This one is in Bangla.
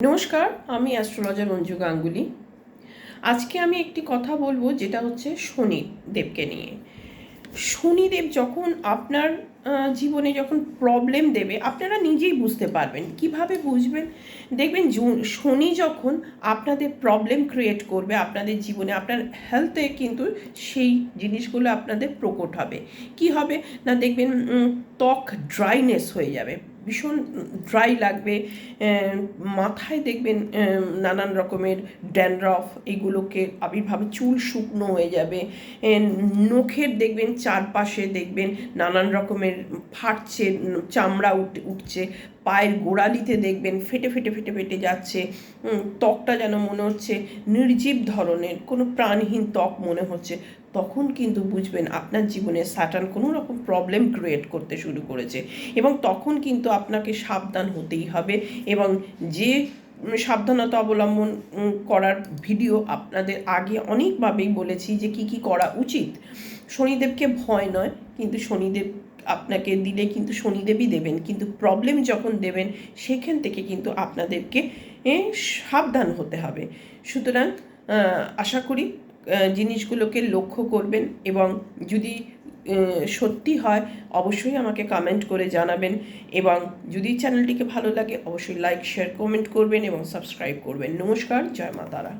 নমস্কার, আমি অ্যাস্ট্রোলজার অঞ্জু গাঙ্গুলি। আজকে আমি একটি কথা বলবো, যেটা হচ্ছে শনিদেবকে নিয়ে। শনিদেব যখন আপনার জীবনে যখন প্রবলেম দেবে, আপনারা নিজেই বুঝতে পারবেন। কিভাবে বুঝবেন? দেখবেন শনি যখন আপনাদের প্রবলেম ক্রিয়েট করবে আপনাদের জীবনে, আপনার হেলথে কিন্তু সেই জিনিসগুলো আপনাদের প্রকট হবে। কি হবে না, দেখবেন ত্বক ড্রাইনেস হয়ে যাবে, ভীষণ ড্রাই লাগবে। মাথায় দেখবেন নানান রকমের ড্যান্ড্রফ এগুলোকে আবির্ভাবে, চুল শুকনো হয়ে যাবে। নখের দেখবেন চারপাশে দেখবেন নানান রকমের ফাটছে, চামড়া উঠছে। পায়ের গোড়ালিতে দেখবেন ফেটে ফেটে ফেটে ফেটে যাচ্ছে। ত্বকটা যেন মনে হচ্ছে নির্জীব ধরনের, কোনো প্রাণহীন ত্বক মনে হচ্ছে। তখন কিন্তু বুঝবেন আপনার জীবনে স্যাটার্ন কোনো রকম প্রবলেম ক্রিয়েট করতে শুরু করেছে, এবং তখন কিন্তু আপনাকে সাবধান হতেই হবে। এবং যে সাবধানতা অবলম্বন করার ভিডিও আপনাদের আগে অনেকভাবেই বলেছি, যে কি কি করা উচিত। শনিদেবকে ভয় নয়, কিন্তু শনিদেব আপনাকে দিলে কিন্তু শনিদেবই দেবেন, কিন্তু প্রবলেম যখন দেবেন সেখান থেকে কিন্তু আপনাদেরকে সাবধান হতে হবে। সুতরাং আশা করি জিনিসগুলোকে লক্ষ্য করবেন, এবং যদি সত্যি হয় অবশ্যই আমাকে কমেন্ট করে জানাবেন। এবং যদি চ্যানেলটিকে ভালো লাগে অবশ্যই লাইক, শেয়ার, কমেন্ট করবেন এবং সাবস্ক্রাইব করবেন। নমস্কার, জয় মা তারা।